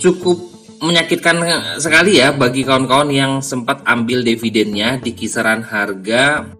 Cukup menyakitkan sekali ya bagi kawan-kawan yang sempat ambil dividennya di kisaran harga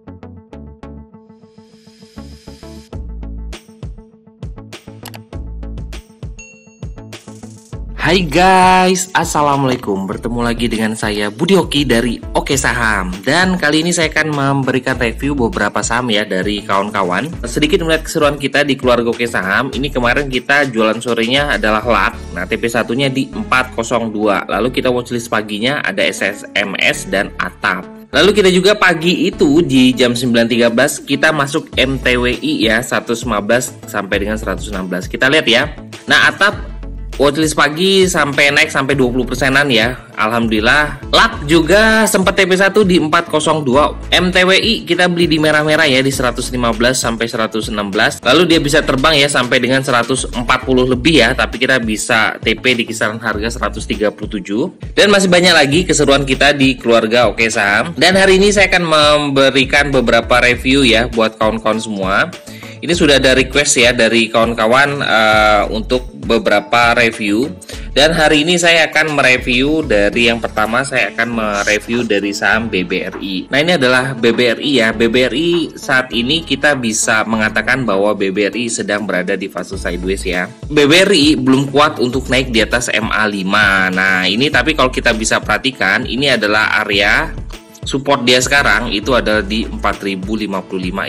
Hai guys, assalamualaikum. Bertemu lagi dengan saya Budi Hoki dari Oke Saham. Dan kali ini saya akan memberikan review beberapa saham ya dari kawan-kawan. Sedikit melihat keseruan kita di keluarga Oke Saham. Ini kemarin kita jualan sorenya adalah LAK. Nah, TP1-nya di 402. Lalu kita watchlist paginya ada SSMS dan ATAP. Lalu kita juga pagi itu di jam 9.13 kita masuk MTWI ya, 115 sampai dengan 116. Kita lihat ya. Nah, ATAP watchlist pagi sampai naik sampai 20%-an ya. Alhamdulillah. LAK juga sempat TP1 di 402. MTWI kita beli di merah-merah ya di 115 sampai 116. Lalu dia bisa terbang ya sampai dengan 140 lebih ya, tapi kita bisa TP di kisaran harga 137. Dan masih banyak lagi keseruan kita di keluarga Oke Saham. Dan hari ini saya akan memberikan beberapa review ya buat kawan-kawan semua. Ini sudah ada request ya dari kawan-kawan untuk beberapa review. Dan hari ini saya akan mereview dari yang pertama, saya akan mereview dari saham BBRI. Nah, ini adalah BBRI ya. BBRI saat ini kita bisa mengatakan bahwa BBRI sedang berada di fase sideways ya. BBRI belum kuat untuk naik di atas MA5. Nah, ini tapi kalau kita bisa perhatikan, ini adalah area support dia sekarang itu ada di 4055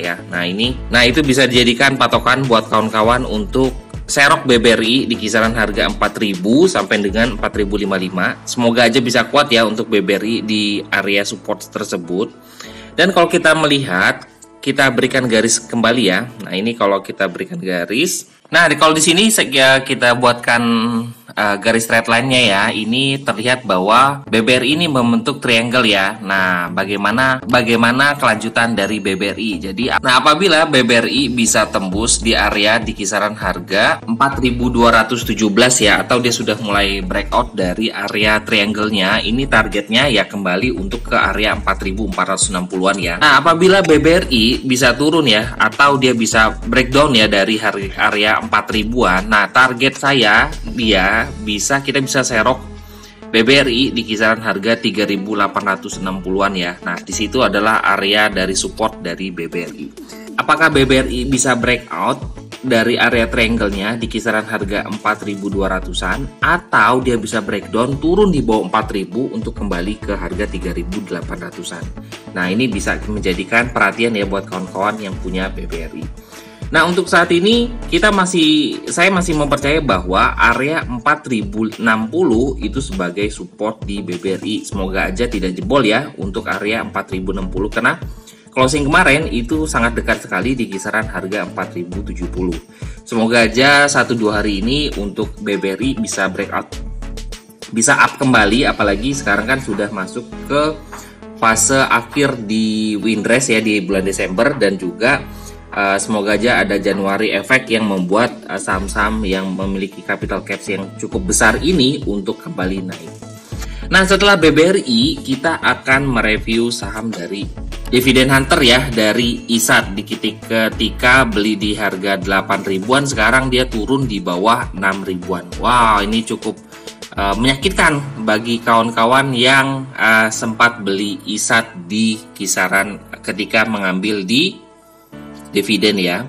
ya. Nah itu bisa dijadikan patokan buat kawan-kawan untuk serok BBRI di kisaran harga 4000 sampai dengan 4055. Semoga aja bisa kuat ya untuk BBRI di area support tersebut. Dan kalau kita melihat, kita berikan garis kembali ya. Nah, ini kalau kita berikan garis. Nah, kalau di sini kita buatkan garis straight line-nya ya. Ini terlihat bahwa BBRI ini membentuk triangle ya. Nah, bagaimana kelanjutan dari BBRI? Jadi, apabila BBRI bisa tembus di area di kisaran harga 4217 ya, atau dia sudah mulai breakout dari area triangle-nya, ini targetnya ya kembali untuk ke area 4460-an ya. Nah, apabila BBRI bisa turun ya, atau dia bisa breakdown ya dari area 4000-an, nah target saya kita bisa serok BBRI di kisaran harga 3860-an ya. Nah, di situ adalah area dari support dari BBRI. Apakah BBRI bisa breakout dari area triangle-nya di kisaran harga 4200-an, atau dia bisa breakdown turun di bawah 4000 untuk kembali ke harga 3800-an. Nah, ini bisa menjadikan perhatian ya buat kawan-kawan yang punya BBRI. Nah, untuk saat ini saya masih mempercayai bahwa area 4060 itu sebagai support di BBRI. Semoga aja tidak jebol ya untuk area 4060, karena closing kemarin itu sangat dekat sekali di kisaran harga 4070. Semoga aja 1-2 hari ini untuk BBRI bisa breakout, bisa up kembali, apalagi sekarang kan sudah masuk ke fase akhir di windrest ya di bulan Desember, dan juga semoga aja ada Januari efek yang membuat saham-saham yang memiliki capital caps yang cukup besar ini untuk kembali naik. Nah, setelah BBRI kita akan mereview saham dari Dividend Hunter ya, dari ISAT. Ketika beli di harga 8.000-an, sekarang dia turun di bawah 6.000-an. Wow, ini cukup menyakitkan bagi kawan-kawan yang sempat beli ISAT di kisaran ketika mengambil di dividen ya.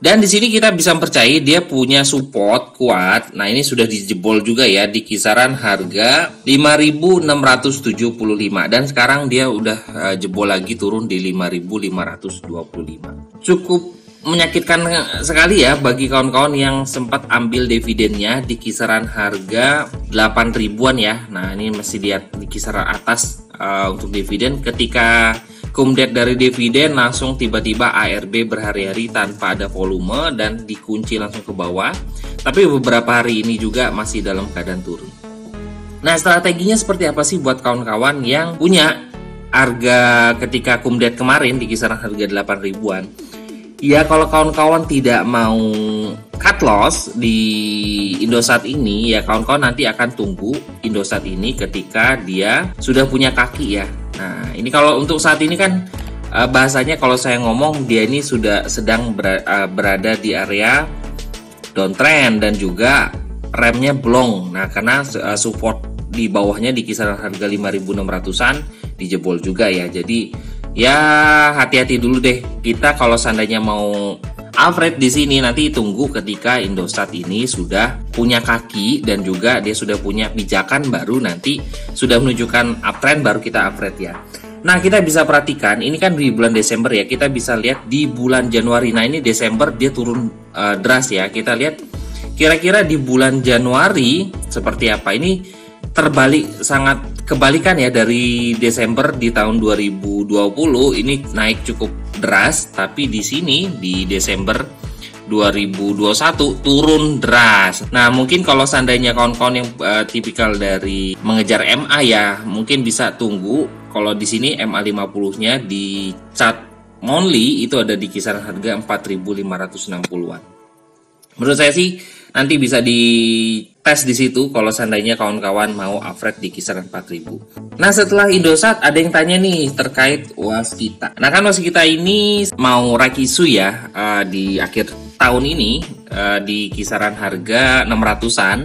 Dan di sini kita bisa percaya dia punya support kuat. Nah, ini sudah dijebol juga ya di kisaran harga 5.675, dan sekarang dia udah jebol lagi turun di 5.525. Cukup menyakitkan sekali ya bagi kawan-kawan yang sempat ambil dividennya di kisaran harga 8.000-an ya. Nah, ini masih lihat di kisaran atas untuk dividen. Ketika kumdet dari dividen langsung tiba-tiba ARB berhari-hari tanpa ada volume dan dikunci langsung ke bawah. Tapi beberapa hari ini juga masih dalam keadaan turun. Nah, strateginya seperti apa sih buat kawan-kawan yang punya harga ketika kumdet kemarin di kisaran harga 8.000-an? Ya, kalau kawan-kawan tidak mau cut loss di Indosat ini, ya kawan-kawan nanti akan tunggu Indosat ini ketika dia sudah punya kaki ya. Nah, ini kalau untuk saat ini kan bahasanya kalau saya ngomong dia ini sudah sedang berada di area downtrend, dan juga remnya blong. Nah, karena support di bawahnya di kisaran harga 5.600-an dijebol juga ya. Jadi ya hati-hati dulu deh. Kita kalau seandainya mau upgrade di sini, nanti tunggu ketika Indosat ini sudah punya kaki dan juga dia sudah punya pijakan, baru nanti sudah menunjukkan uptrend baru kita upgrade ya. Nah, kita bisa perhatikan ini kan di bulan Desember ya, kita bisa lihat di bulan Januari. Nah, ini Desember dia turun deras ya. Kita lihat kira-kira di bulan Januari seperti apa. Ini terbalik, sangat kebalikan ya dari Desember di tahun 2020 ini naik cukup deras, tapi di sini di Desember 2021 turun deras. Nah, mungkin kalau seandainya kawan-kawan yang tipikal dari mengejar MA ya, mungkin bisa tunggu. Kalau di sini MA 50-nya di chart monthly itu ada di kisaran harga 4.560-an. Menurut saya sih nanti bisa dites di situ kalau seandainya kawan-kawan mau upgrade di kisaran 4.000. Nah, setelah Indosat ada yang tanya nih terkait Waskita. Nah, kan Waskita ini mau raik isu ya di akhir tahun ini di kisaran harga 600-an,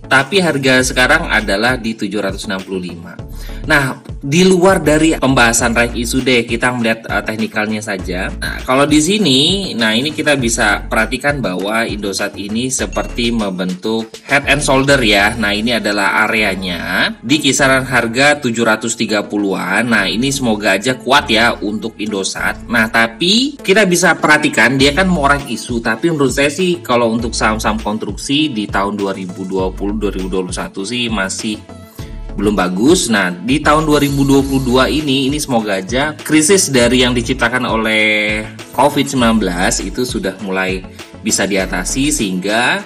tapi harga sekarang adalah di 765. Nah, di luar dari pembahasan raik isu deh, kita melihat teknikalnya saja. Nah, kalau di sini, nah ini kita bisa perhatikan bahwa Indosat ini seperti membentuk head and shoulder ya. Nah, ini adalah areanya di kisaran harga 730-an. Nah, ini semoga aja kuat ya untuk Indosat. Nah, tapi kita bisa perhatikan dia kan mau raik isu, tapi menurut saya sih kalau untuk saham-saham konstruksi di tahun 2020-2021 sih masih belum bagus. Nah, di tahun 2022 ini semoga aja krisis dari yang diciptakan oleh COVID-19 itu sudah mulai bisa diatasi, sehingga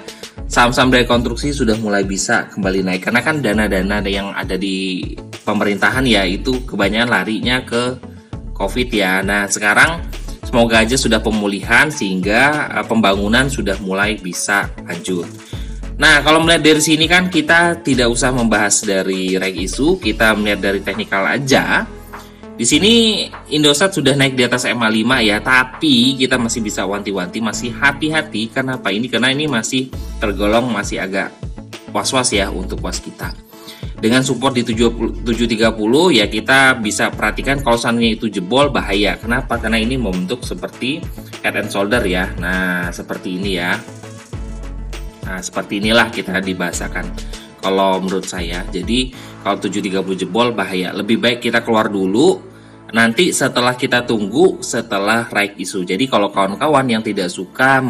saham-saham dari konstruksi sudah mulai bisa kembali naik. Karena kan dana-dana yang ada di pemerintahan ya itu kebanyakan larinya ke COVID ya. Nah, sekarang semoga aja sudah pemulihan sehingga pembangunan sudah mulai bisa lanjut. Nah, kalau melihat dari sini kan kita tidak usah membahas dari raik isu, kita melihat dari teknikal aja. Di sini Indosat sudah naik di atas MA5 ya, tapi kita masih bisa wanti-wanti, masih hati-hati. Kenapa ini? Karena ini masih tergolong masih agak was-was ya untuk Waskita. Dengan support di 730 ya kita bisa perhatikan kalau seandainya itu jebol bahaya. Kenapa? Karena ini membentuk seperti head and shoulder ya. Nah, seperti ini ya. Nah, seperti inilah kita dibahasakan kalau menurut saya. Jadi kalau 730 jebol bahaya. Lebih baik kita keluar dulu, nanti setelah kita tunggu setelah raik isu. Jadi kalau kawan-kawan yang tidak suka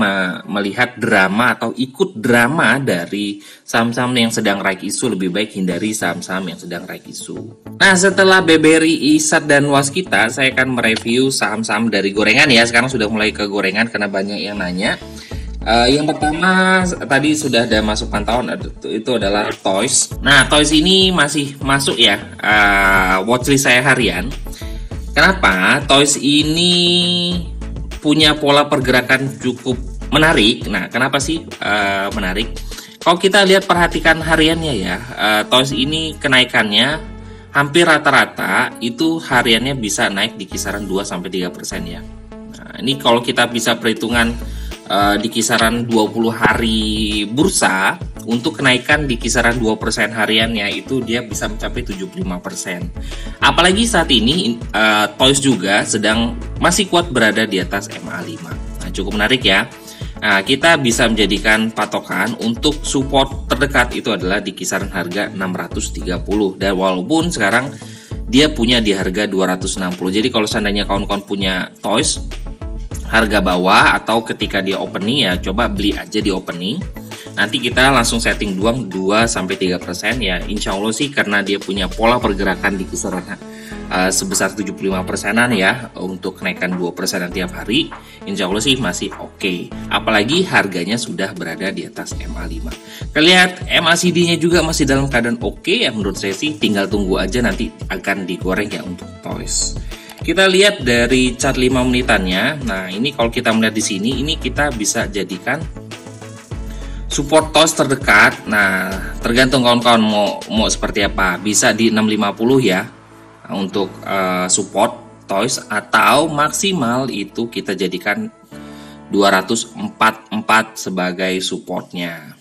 melihat drama atau ikut drama dari saham-saham yang sedang raik isu, lebih baik hindari saham-saham yang sedang raik isu. Nah, setelah BBRI, ISAT, dan Waskita, saya akan mereview saham-saham dari gorengan ya. Sekarang sudah mulai ke gorengan karena banyak yang nanya. Yang pertama tadi sudah ada masuk pantauan, itu adalah Toys. Nah, Toys ini masih masuk ya watchlist saya harian. Kenapa? Toys ini punya pola pergerakan cukup menarik. Nah, kenapa sih menarik? Kalau kita lihat perhatikan hariannya ya, Toys ini kenaikannya hampir rata-rata itu hariannya bisa naik di kisaran 2-3% ya. Nah, ini kalau kita bisa perhitungan di kisaran 20 hari bursa, untuk kenaikan di kisaran 2% hariannya itu dia bisa mencapai 75%. Apalagi saat ini Toys juga sedang masih kuat berada di atas MA5. Nah, cukup menarik ya. Nah, kita bisa menjadikan patokan untuk support terdekat itu adalah di kisaran harga 630. Dan walaupun sekarang dia punya di harga 260. Jadi kalau seandainya kawan-kawan punya Toys harga bawah atau ketika dia opening ya coba beli aja di opening. Nanti kita langsung setting doang 2-3% ya. Insya Allah sih karena dia punya pola pergerakan di kisaran sebesar 75%-an ya untuk kenaikan 2% tiap hari. Insya Allah sih masih oke. Apalagi harganya sudah berada di atas MA5. Kita lihat MACD-nya juga masih dalam keadaan oke ya, menurut saya sih tinggal tunggu aja nanti akan digoreng ya untuk Toys. Kita lihat dari chart 5 menitannya. Nah, ini kalau kita melihat di sini, ini kita bisa jadikan support Toys terdekat. Nah, tergantung kawan-kawan mau seperti apa. Bisa di 650 ya untuk support Toys, atau maksimal itu kita jadikan 244 sebagai supportnya.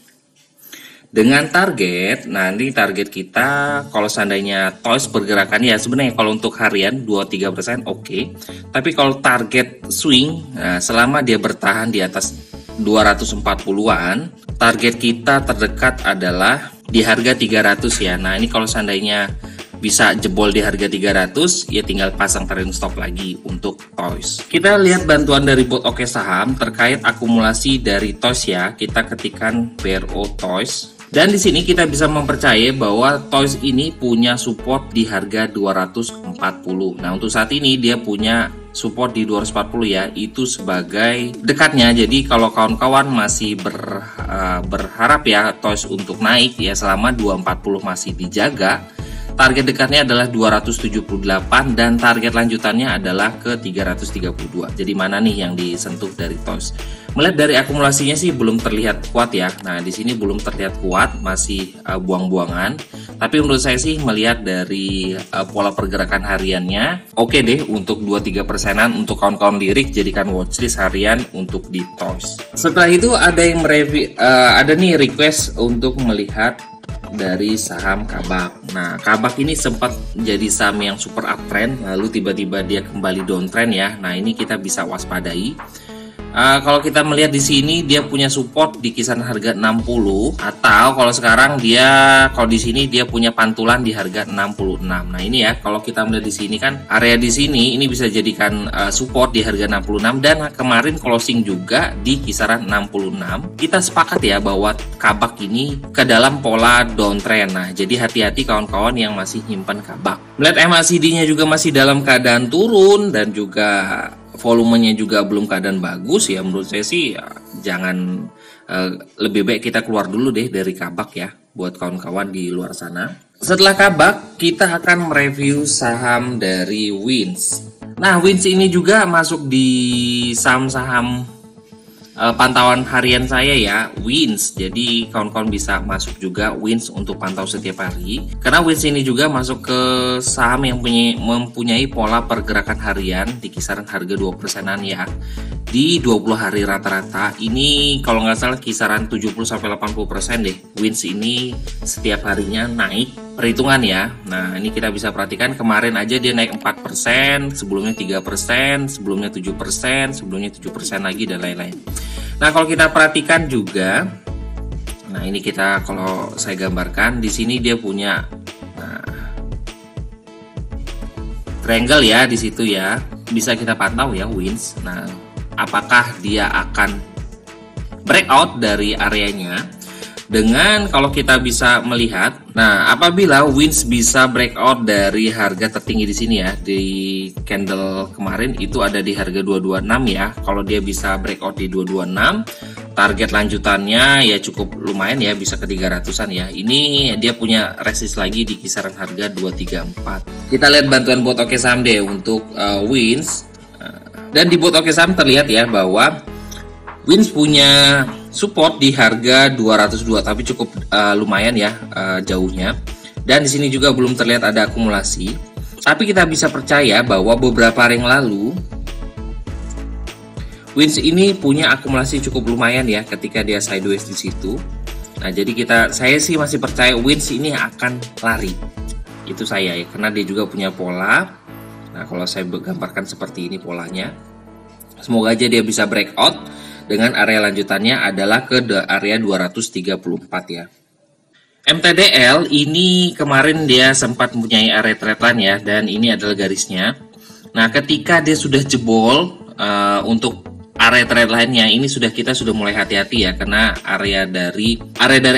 Dengan target, nanti target kita kalau seandainya TOYS bergerakan ya sebenarnya kalau untuk harian 2-3% oke. Tapi kalau target swing, nah, selama dia bertahan di atas 240-an, target kita terdekat adalah di harga 300 ya. Nah ini kalau seandainya bisa jebol di harga 300 ya tinggal pasang trailing stop lagi untuk TOYS. Kita lihat bantuan dari bot Oke Saham terkait akumulasi dari TOYS ya. Kita ketikkan BRO TOYS. Dan di sini kita bisa mempercayai bahwa TOYS ini punya support di harga 240. Nah, untuk saat ini dia punya support di 240 ya, itu sebagai dekatnya. Jadi kalau kawan-kawan masih berharap ya TOYS untuk naik ya selama 240 masih dijaga, target dekatnya adalah 278 dan target lanjutannya adalah ke 332. Jadi mana nih yang disentuh dari TOYS? Melihat dari akumulasinya sih belum terlihat kuat ya. Nah, di sini belum terlihat kuat, masih buang-buangan. Tapi menurut saya sih melihat dari pola pergerakan hariannya, oke deh untuk 2-3%-an untuk kawan-kawan lirik jadikan watchlist harian untuk di TOYS. Setelah itu ada yang ada nih request untuk melihat dari saham Kabak. Nah, Kabak ini sempat jadi saham yang super uptrend, lalu tiba-tiba dia kembali downtrend ya. Nah, ini kita bisa waspadai. Kalau kita melihat di sini dia punya support di kisaran harga 60 atau kalau sekarang kalau di sini dia punya pantulan di harga 66. Nah, ini ya kalau kita melihat di sini kan area di sini ini bisa jadikan support di harga 66 dan kemarin closing juga di kisaran 66. Kita sepakat ya bahwa Kabak ini ke dalam pola downtrend. Nah, jadi hati-hati kawan-kawan yang masih nyimpan Kabak. Melihat MACD-nya juga masih dalam keadaan turun dan juga volumenya juga belum keadaan bagus ya, menurut saya sih ya, jangan lebih baik kita keluar dulu deh dari Kabak ya buat kawan-kawan di luar sana. Setelah Kabak kita akan mereview saham dari Wins. Nah, Wins ini juga masuk di saham-saham pantauan harian saya ya, Wins. Jadi kawan-kawan bisa masuk juga Wins untuk pantau setiap hari. Karena Wins ini juga masuk ke saham yang mempunyai pola pergerakan harian di kisaran harga 2%-an ya. Di 20 hari rata-rata ini kalau nggak salah kisaran 70-80% deh. Wins ini setiap harinya naik perhitungan ya. Nah, ini kita bisa perhatikan kemarin aja dia naik 4%, sebelumnya 3%, sebelumnya 7%, sebelumnya 7% lagi dan lain-lain. Nah, kalau kita perhatikan juga, nah ini kalau saya gambarkan di sini dia punya triangle ya di situ ya. Bisa kita pantau ya Wins. Nah, apakah dia akan breakout dari areanya? Dengan kalau kita bisa melihat, nah apabila Wins bisa breakout dari harga tertinggi di sini ya, di candle kemarin itu ada di harga 226 ya. Kalau dia bisa breakout di 226, target lanjutannya ya cukup lumayan ya, bisa ke 300-an ya. Ini dia punya resist lagi di kisaran harga 234. Kita lihat bantuan bot Oke Saham deh untuk Wins. Dan di bot Oke Saham terlihat ya bahwa Wins punya support di harga 202 tapi cukup lumayan ya jauhnya. Dan di sini juga belum terlihat ada akumulasi. Tapi kita bisa percaya bahwa beberapa hari yang lalu Wins ini punya akumulasi cukup lumayan ya ketika dia sideways di situ. Nah, jadi saya sih masih percaya Wins ini akan lari. Itu saya ya, karena dia juga punya pola. Nah, kalau saya gambarkan seperti ini polanya. Semoga aja dia bisa breakout. Dengan area lanjutannya adalah ke area 234 ya. MTDL ini kemarin dia sempat mempunyai area trendline ya, dan ini adalah garisnya. Nah, ketika dia sudah jebol untuk area trendline-nya, ini kita sudah mulai hati-hati ya, karena area dari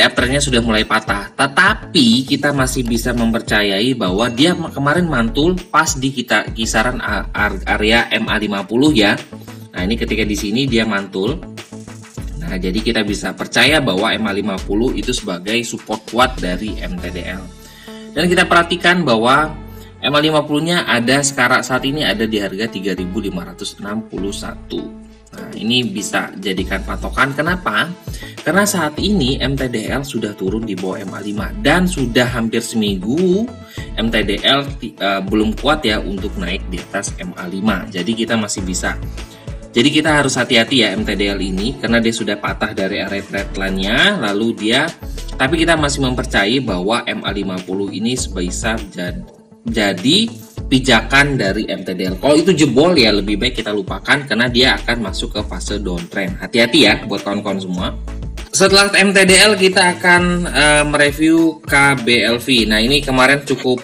uptrendnya sudah mulai patah. Tetapi kita masih bisa mempercayai bahwa dia kemarin mantul pas di kisaran area MA50 ya. Nah, ini ketika di sini dia mantul. Nah, jadi kita bisa percaya bahwa MA50 itu sebagai support kuat dari MTDL. Dan kita perhatikan bahwa MA50-nya ada sekarang saat ini ada di harga 3.561. Nah, ini bisa jadikan patokan. Kenapa? Karena saat ini MTDL sudah turun di bawah MA5 dan sudah hampir seminggu MTDL belum kuat ya untuk naik di atas MA5. Jadi kita harus hati-hati ya MTDL ini karena dia sudah patah dari area trendline-nya, lalu dia Tapi kita masih mempercayai bahwa MA50 ini bisa jadi pijakan dari MTDL. Kalau itu jebol ya lebih baik kita lupakan karena dia akan masuk ke fase downtrend. Hati-hati ya buat kawan-kawan semua. Setelah MTDL kita akan mereview KBLV. Nah ini kemarin cukup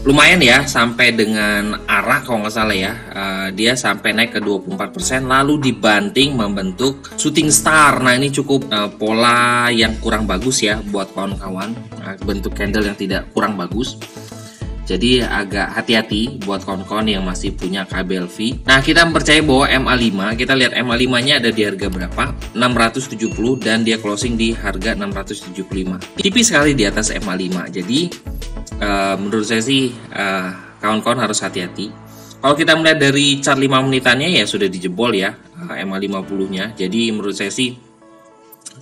lumayan ya, sampai dengan arah kalau nggak salah ya, dia sampai naik ke 24%, lalu dibanting membentuk shooting star. Nah ini cukup pola yang kurang bagus ya buat kawan-kawan, bentuk candle yang tidak kurang bagus. Jadi agak hati-hati buat kawan-kawan yang masih punya KBLV. Nah kita mempercayai bahwa MA5, kita lihat MA5 nya ada di harga berapa, 670, dan dia closing di harga 675, tipis sekali di atas MA5. Jadi menurut saya sih kawan-kawan harus hati-hati. Kalau kita melihat dari chart 5 menitannya ya sudah dijebol ya MA50 nya. Jadi menurut saya sih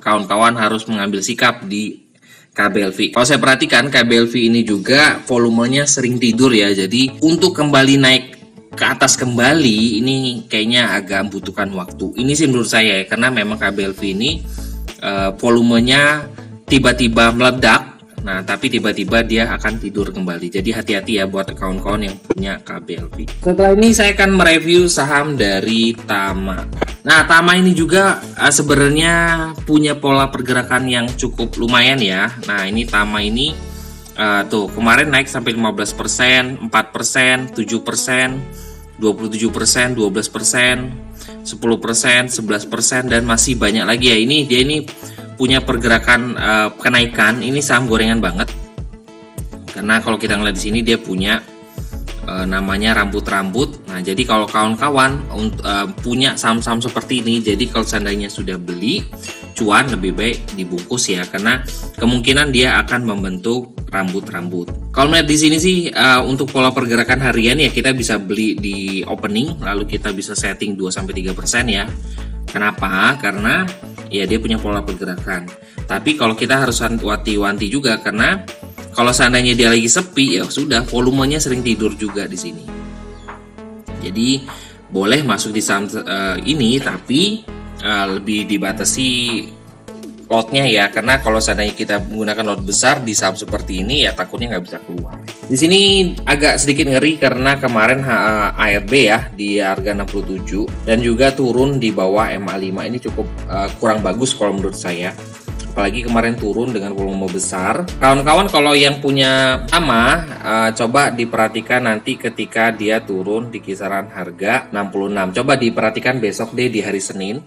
kawan-kawan harus mengambil sikap di KBLV. Kalau saya perhatikan KBLV ini juga volumenya sering tidur ya. Jadi untuk kembali naik ke atas kembali ini kayaknya agak membutuhkan waktu. Ini sih menurut saya ya, karena memang KBLV ini volumenya tiba-tiba meledak. Nah, tapi tiba-tiba dia akan tidur kembali. Jadi hati-hati ya buat kawan-kawan yang punya KBLV. Setelah ini saya akan mereview saham dari Tama. Nah, Tama ini juga sebenarnya punya pola pergerakan yang cukup lumayan ya. Nah, ini Tama ini tuh kemarin naik sampai 15%, 4%, 7%, 27%, 12%, 10%, 11%, dan masih banyak lagi ya. Dia ini punya pergerakan kenaikan. Ini saham gorengan banget karena kalau kita ngeliat di sini dia punya namanya rambut-rambut. Nah jadi kalau kawan-kawan punya saham-saham seperti ini, jadi kalau seandainya sudah beli cuan lebih baik dibungkus ya, karena kemungkinan dia akan membentuk rambut-rambut. Kalau melihat di sini sih untuk pola pergerakan harian ya, kita bisa beli di opening lalu kita bisa setting 2-3% ya. Kenapa? Karena ya dia punya pola pergerakan. Tapi kalau kita harus wanti-wanti juga, karena kalau seandainya dia lagi sepi ya sudah volumenya sering tidur juga di sini. Jadi boleh masuk di saham ini, tapi lebih dibatasi lotnya ya, karena kalau seandainya kita menggunakan lot besar di saham seperti ini ya takutnya nggak bisa keluar. Di sini agak sedikit ngeri karena kemarin ARB ya di harga 67 dan juga turun di bawah MA5. Ini cukup kurang bagus kalau menurut saya. Apalagi kemarin turun dengan volume besar. Kawan-kawan kalau yang punya Tama coba diperhatikan nanti ketika dia turun di kisaran harga 66. Coba diperhatikan besok deh di hari Senin.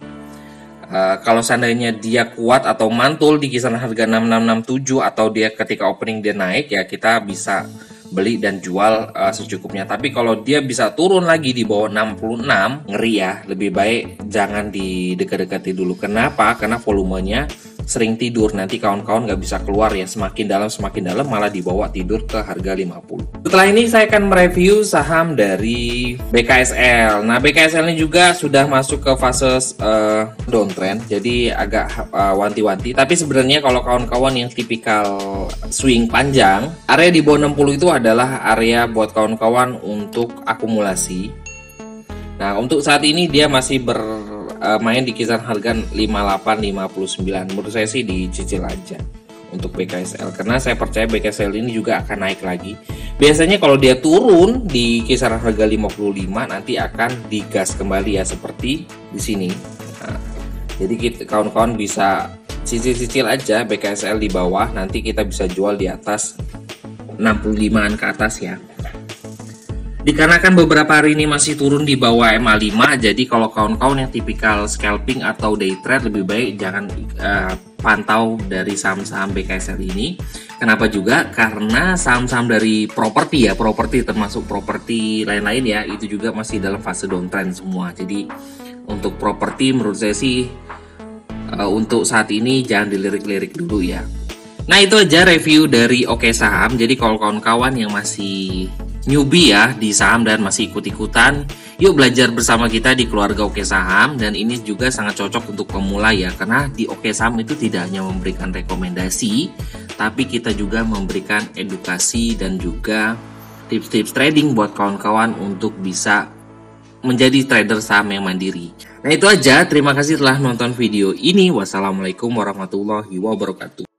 Kalau seandainya dia kuat atau mantul di kisaran harga 6667 atau dia ketika opening dia naik ya, kita bisa beli dan jual secukupnya. Tapi kalau dia bisa turun lagi di bawah 66, ngeri ya. Lebih baik jangan didekat-dekati dulu. Kenapa? Karena volumenya sering tidur, nanti kawan-kawan nggak bisa keluar ya, semakin dalam malah dibawa tidur ke harga 50. Setelah ini saya akan mereview saham dari BKSL. Nah BKSL ini juga sudah masuk ke fase downtrend, jadi agak wanti-wanti. Tapi sebenarnya kalau kawan-kawan yang tipikal swing panjang, area di bawah 60 itu adalah area buat kawan-kawan untuk akumulasi. Nah untuk saat ini dia masih main di kisaran harga 58-59. Menurut saya sih dicicil aja untuk BKSL, karena saya percaya BKSL ini juga akan naik lagi. Biasanya kalau dia turun di kisaran harga 55 nanti akan digas kembali ya, seperti di sini. Nah, jadi kawan-kawan bisa cicil-cicil aja BKSL di bawah, nanti kita bisa jual di atas 65an ke atas ya. Dikarenakan beberapa hari ini masih turun di bawah MA5, jadi kalau kawan-kawan yang tipikal scalping atau day trade lebih baik jangan pantau dari saham-saham BKSL ini. Kenapa juga? Karena saham-saham dari properti ya, properti termasuk properti lain-lain ya, itu juga masih dalam fase downtrend semua. Jadi untuk properti menurut saya sih untuk saat ini jangan dilirik-lirik dulu ya. Nah itu aja review dari Oke Saham. Jadi kalau kawan-kawan yang masih newbie ya di saham dan masih ikut-ikutan, yuk belajar bersama kita di keluarga Oke Saham. Dan ini juga sangat cocok untuk pemula ya, karena di Oke Saham itu tidak hanya memberikan rekomendasi, tapi kita juga memberikan edukasi dan juga tips-tips trading buat kawan-kawan untuk bisa menjadi trader saham yang mandiri. Nah itu aja, terima kasih telah nonton video ini. Wassalamualaikum warahmatullahi wabarakatuh.